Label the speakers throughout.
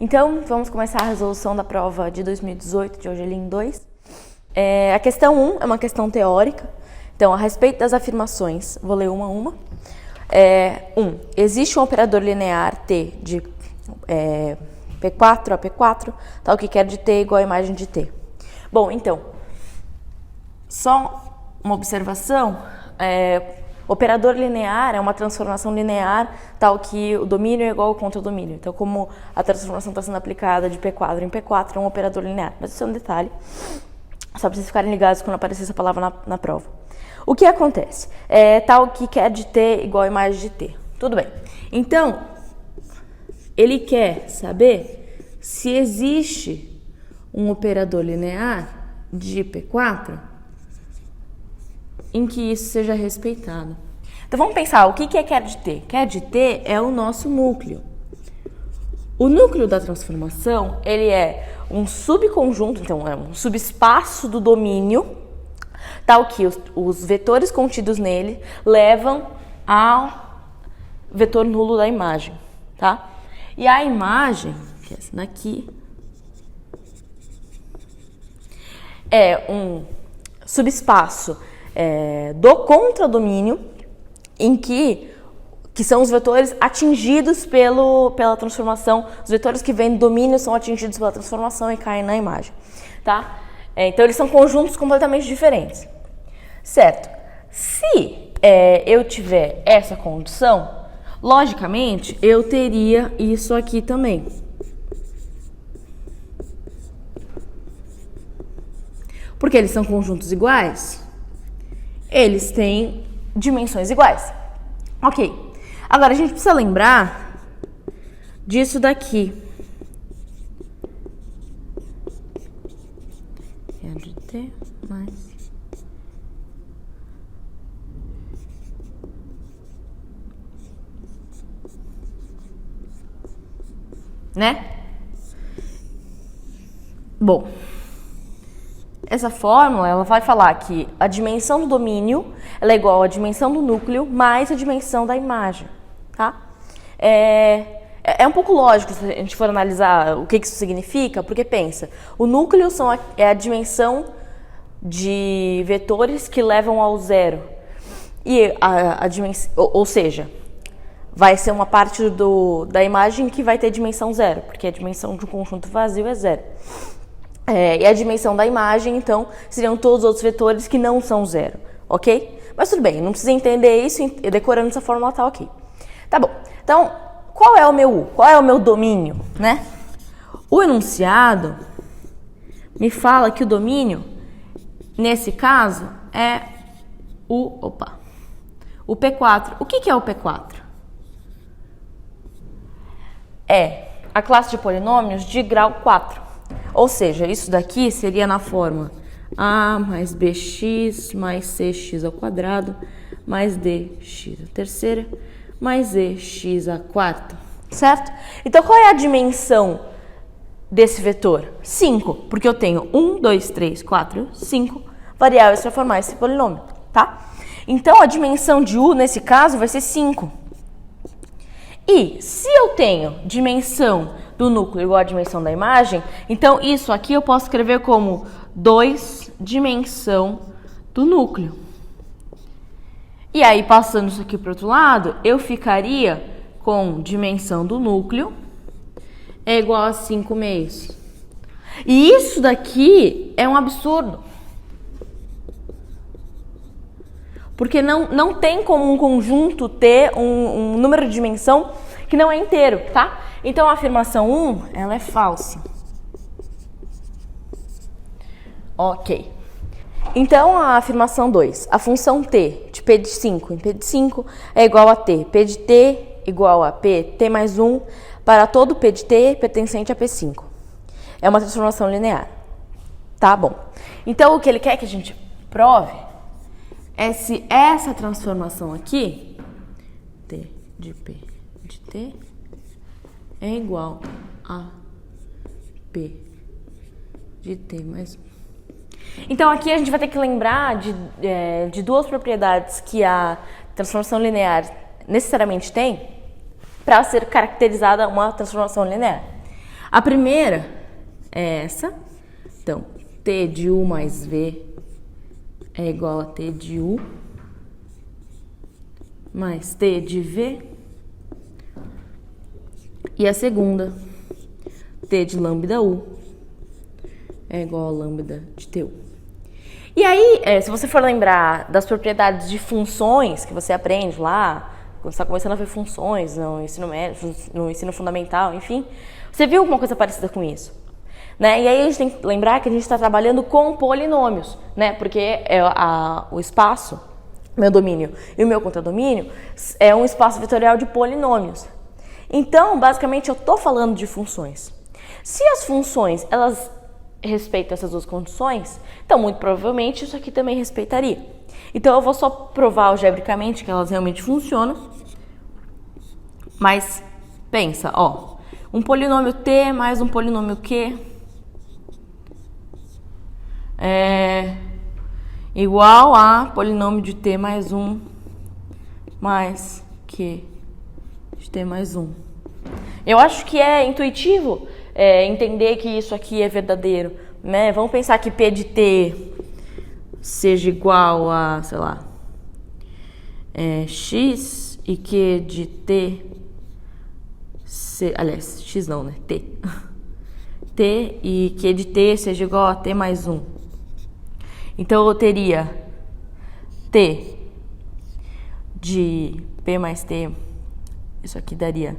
Speaker 1: Então, vamos começar a resolução da prova de 2018 de Argelino 2. A questão 1 é uma questão teórica. Então, a respeito das afirmações, vou ler uma a uma. 1. Existe um operador linear T de P4 a P4, tal que quer de T igual a imagem de T. Bom, então, só uma observação. Operador linear é uma transformação linear tal que o domínio é igual ao contradomínio. Então, como a transformação está sendo aplicada de P4 em P4, é um operador linear. Mas isso é um detalhe, só para vocês ficarem ligados quando aparecer essa palavra na prova. O que acontece? Tal que quer de T igual a imagem de T. Tudo bem. Então, ele quer saber se existe um operador linear de P4 em que isso seja respeitado. Então, vamos pensar, o que é quer de T? Quer de T é o nosso núcleo. O núcleo da transformação, ele é um subconjunto, então é um subespaço do domínio, tal que os vetores contidos nele levam ao vetor nulo da imagem, tá? E a imagem, que é essa daqui, é um subespaço do contradomínio, em que são os vetores atingidos pela transformação. Os vetores que vêm do domínio são atingidos pela transformação e caem na imagem, tá? Então, eles são conjuntos completamente diferentes, certo? Se eu tiver essa condição, logicamente, eu teria isso aqui também. Porque eles são conjuntos iguais, eles têm dimensões iguais. Ok. Agora, a gente precisa lembrar disso daqui. É de T mais... né? Bom, essa fórmula, ela vai falar que a dimensão do domínio ela é igual à dimensão do núcleo mais a dimensão da imagem, tá? É um pouco lógico se a gente for analisar o que isso significa, porque pensa, o núcleo é a dimensão de vetores que levam ao zero. E a dimensão, ou seja, vai ser uma parte da imagem que vai ter dimensão zero, porque a dimensão de um conjunto vazio é zero. E a dimensão da imagem, então, seriam todos os outros vetores que não são zero, ok? Mas tudo bem, não precisa entender isso, decorando essa fórmula tá ok. Tá bom, então, qual é o meu U? Qual é o meu domínio, né? O enunciado me fala que o domínio, nesse caso, é o P4. O que é o P4? É a classe de polinômios de grau 4. Ou seja, isso daqui seria na forma a mais bx mais cx ao quadrado mais dx à terceira mais ex à quarta, certo? Então, qual é a dimensão desse vetor? 5, porque eu tenho 1, 2, 3, 4, 5 variáveis para formar esse polinômio, tá? Então, a dimensão de U, nesse caso, vai ser 5. E se eu tenho dimensão do núcleo igual à dimensão da imagem, então isso aqui eu posso escrever como 2 dimensão do núcleo. E aí, passando isso aqui para o outro lado, eu ficaria com dimensão do núcleo é igual a 5 meios. E isso daqui é um absurdo. Porque não tem como um conjunto ter um número de dimensão que não é inteiro, tá? Então, a afirmação 1, ela é falsa. Ok. Então, a afirmação 2, a função t de p de 5 em p de 5 é igual a t. P de t igual a p, t mais 1, para todo p de t pertencente a p5. É uma transformação linear. Tá bom. Então, o que ele quer que a gente prove é se essa transformação aqui, t de p de t, é igual a p de t mais 1. Então, aqui a gente vai ter que lembrar de duas propriedades que a transformação linear necessariamente tem para ser caracterizada uma transformação linear. A primeira é essa. Então, T de U mais V é igual a T de U mais T de V. E a segunda, T de lambda U é igual a lambda de TU. E aí, se você for lembrar das propriedades de funções que você aprende lá, quando você está começando a ver funções no ensino médio, no ensino fundamental, enfim, você viu alguma coisa parecida com isso, né? E aí a gente tem que lembrar que a gente está trabalhando com polinômios, né? Porque o espaço, meu domínio e o meu contradomínio, é um espaço vetorial de polinômios. Então, basicamente, eu estou falando de funções. Se as funções, elas respeitam essas duas condições, então, muito provavelmente, isso aqui também respeitaria. Então, eu vou só provar algebricamente que elas realmente funcionam. Mas, pensa, ó, um polinômio t mais um polinômio q é igual a polinômio de t mais 1 mais q de t mais 1. Eu acho que é intuitivo entender que isso aqui é verdadeiro, né? Vamos pensar que P de T seja igual a, sei lá, X e Q de T, aliás, X não, né? T. T e Q de T seja igual a T mais 1. Então, eu teria T de P mais T, isso aqui daria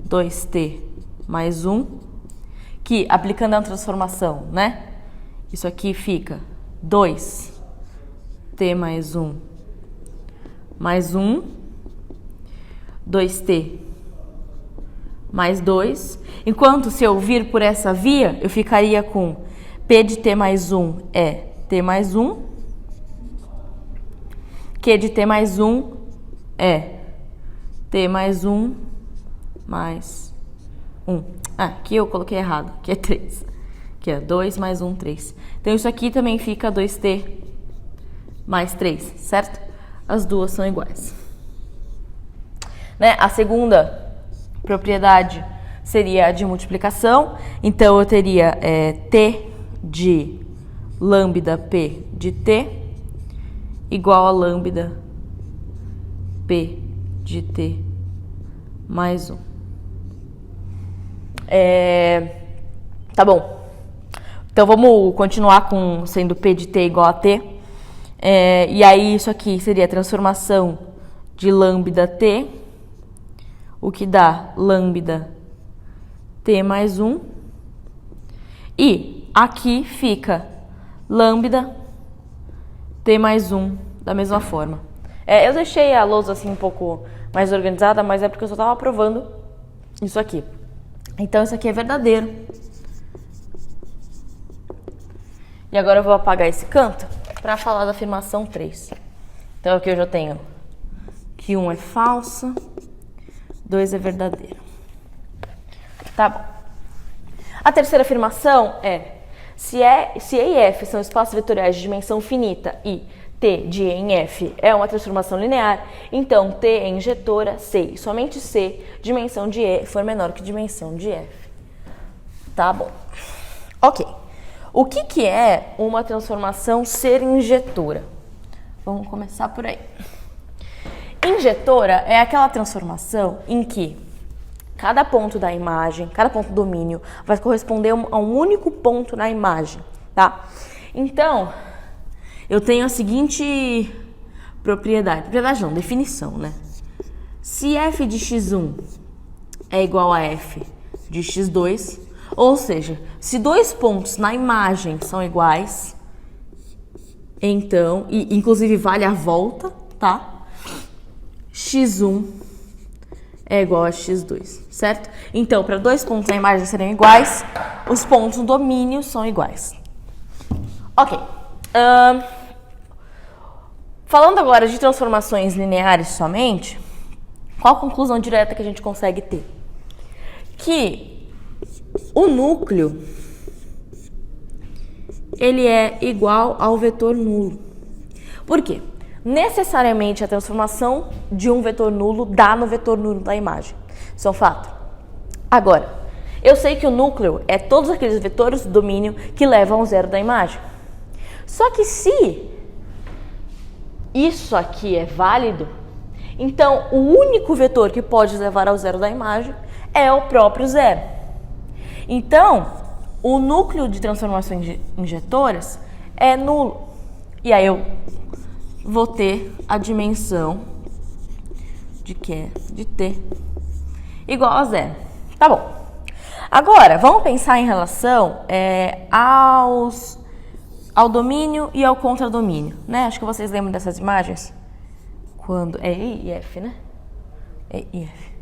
Speaker 1: 2T mais 1, que, aplicando a transformação, né? Isso aqui fica 2T mais 1 mais 1, 2T mais 2. Enquanto, se eu vir por essa via, eu ficaria com P de T mais 1 é T mais 1, Q de T mais 1 é T mais 1 mais 1. Ah, aqui eu coloquei errado, aqui é 3. Aqui é 2 mais 1, 3. Então, isso aqui também fica 2T mais 3, certo? As duas são iguais. Né? A segunda propriedade seria a de multiplicação. Então, eu teria T de lambda P de T igual a lambda P de T mais 1. Tá bom. Então, vamos continuar com sendo P de T igual a T. E aí, isso aqui seria a transformação de lambda T, o que dá lambda T mais 1. E aqui fica lambda T mais 1 da mesma forma. Eu deixei a lousa assim um pouco mais organizada, mas é porque eu só estava provando isso aqui. Então, isso aqui é verdadeiro. E agora eu vou apagar esse canto para falar da afirmação 3. Então, aqui eu já tenho que 1 é falsa, 2 é verdadeiro. Tá bom. A terceira afirmação é: se E e F são espaços vetoriais de dimensão finita e T de E em F é uma transformação linear, então T é injetora C e somente C, dimensão de E, for menor que dimensão de F. Tá bom. Ok. O que é uma transformação ser injetora? Vamos começar por aí. Injetora é aquela transformação em que cada ponto da imagem, cada ponto do domínio, vai corresponder a um único ponto na imagem, tá? Então, eu tenho a seguinte propriedade não, definição, né? Se f de x1 é igual a f de x2, ou seja, se dois pontos na imagem são iguais, então, e inclusive vale a volta, tá? x1 é igual a x2, certo? Então, para dois pontos na imagem serem iguais, os pontos no domínio são iguais. Ok. Falando agora de transformações lineares somente, qual a conclusão direta que a gente consegue ter? Que o núcleo, ele é igual ao vetor nulo. Por quê? Necessariamente a transformação de um vetor nulo dá no vetor nulo da imagem. Isso é um fato. Agora, Eu sei que o núcleo é todos aqueles vetores do domínio que levam ao zero da imagem. Só que se isso aqui é válido, então o único vetor que pode levar ao zero da imagem é o próprio zero. Então, o núcleo de transformações injetoras é nulo. E aí eu vou ter a dimensão de T igual a zero. Tá bom. Agora, vamos pensar em relação ao domínio e ao contradomínio, né? Acho que vocês lembram dessas imagens? Quando é E e F, né? E e F.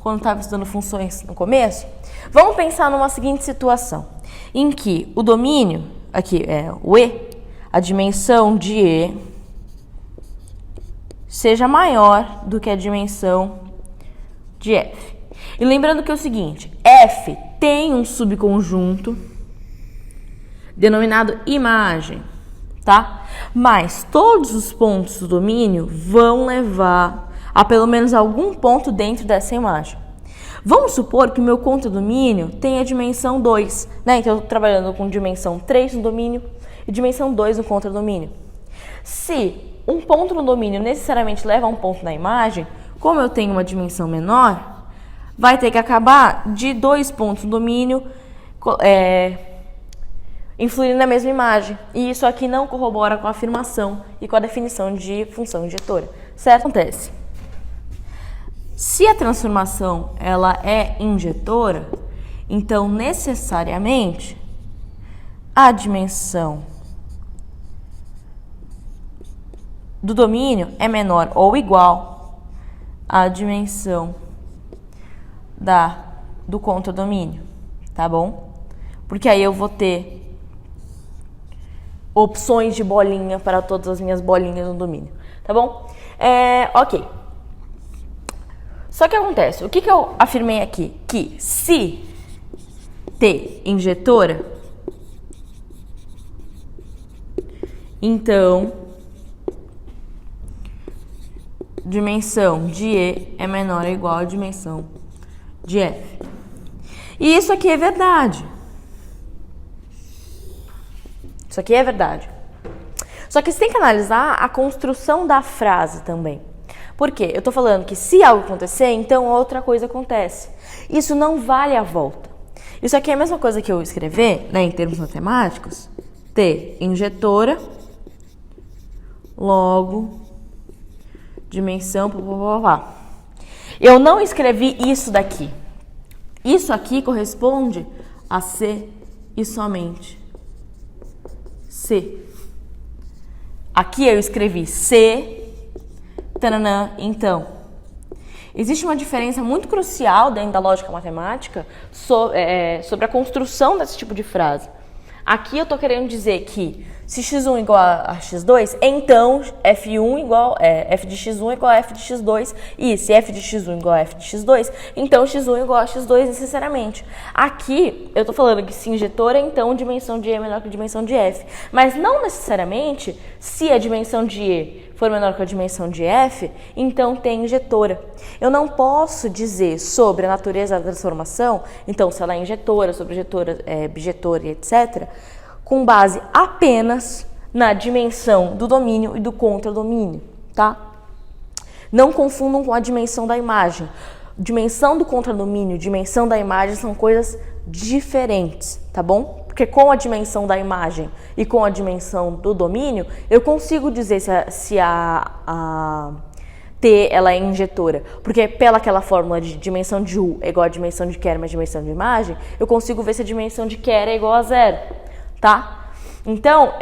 Speaker 1: Quando estava estudando funções no começo. Vamos pensar numa seguinte situação, em que o domínio, aqui é o E, a dimensão de E seja maior do que a dimensão de F. E lembrando que é o seguinte, F tem um subconjunto denominado imagem, tá? Mas todos os pontos do domínio vão levar a pelo menos algum ponto dentro dessa imagem. Vamos supor que o meu contradomínio tenha dimensão 2, né? Então eu estou trabalhando com dimensão 3 no domínio e dimensão 2 no contradomínio. Se um ponto no domínio necessariamente leva a um ponto na imagem, como eu tenho uma dimensão menor, vai ter que acabar de 2 pontos no domínio influindo na mesma imagem. E isso aqui não corrobora com a afirmação e com a definição de função injetora. Certo? Acontece. Se a transformação ela é injetora, então necessariamente a dimensão do domínio é menor ou igual à dimensão do contradomínio, tá bom? Porque aí eu vou ter opções de bolinha para todas as minhas bolinhas no domínio, tá bom? Ok. Só que acontece, o que eu afirmei aqui? Que se T injetora, então dimensão de E é menor ou igual à dimensão de F. E isso aqui é verdade. Isso aqui é verdade. Só que você tem que analisar a construção da frase também. Por quê? Eu estou falando que se algo acontecer, então outra coisa acontece. Isso não vale a volta. Isso aqui é a mesma coisa que eu escrever, né, em termos matemáticos. T injetora, logo, dimensão, Eu não escrevi isso daqui. Isso aqui corresponde a C e somente C. Aqui eu escrevi C, tananã, então. Existe uma diferença muito crucial dentro da lógica matemática sobre a construção desse tipo de frase. Aqui eu estou querendo dizer que se x1 igual a x2, então f1 f de x1 igual a f de x2. E se f de x1 igual a f de x2, então x1 igual a x2 necessariamente. Aqui eu estou falando que se injetora, então dimensão de E é menor que a dimensão de f. Mas não necessariamente se a dimensão de E for menor que a dimensão de f, então tem injetora. Eu não posso dizer sobre a natureza da transformação, então se ela é injetora, sobrejetora, bijetora, etc., com base apenas na dimensão do domínio e do contradomínio, tá? Não confundam com a dimensão da imagem. Dimensão do contradomínio, dimensão da imagem são coisas diferentes, tá bom? Porque com a dimensão da imagem e com a dimensão do domínio, eu consigo dizer se a T ela é injetora. Porque pela aquela fórmula de dimensão de U é igual a dimensão de Kerr mais dimensão de imagem, eu consigo ver se a dimensão de Kerr é igual a zero. Tá? Então,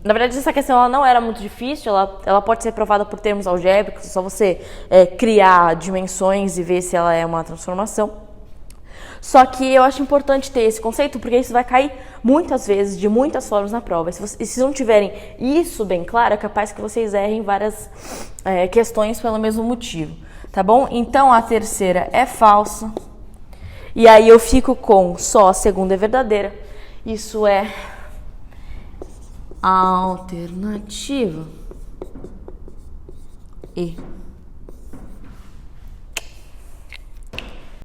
Speaker 1: na verdade, essa questão ela não era muito difícil, ela pode ser provada por termos algébricos, é só você criar dimensões e ver se ela é uma transformação. Só que eu acho importante ter esse conceito, porque isso vai cair muitas vezes, de muitas formas na prova. E se vocês não tiverem isso bem claro, é capaz que vocês errem várias questões pelo mesmo motivo, tá bom? Então, a terceira é falsa, e aí eu fico com só a segunda é verdadeira. Isso é a alternativa E.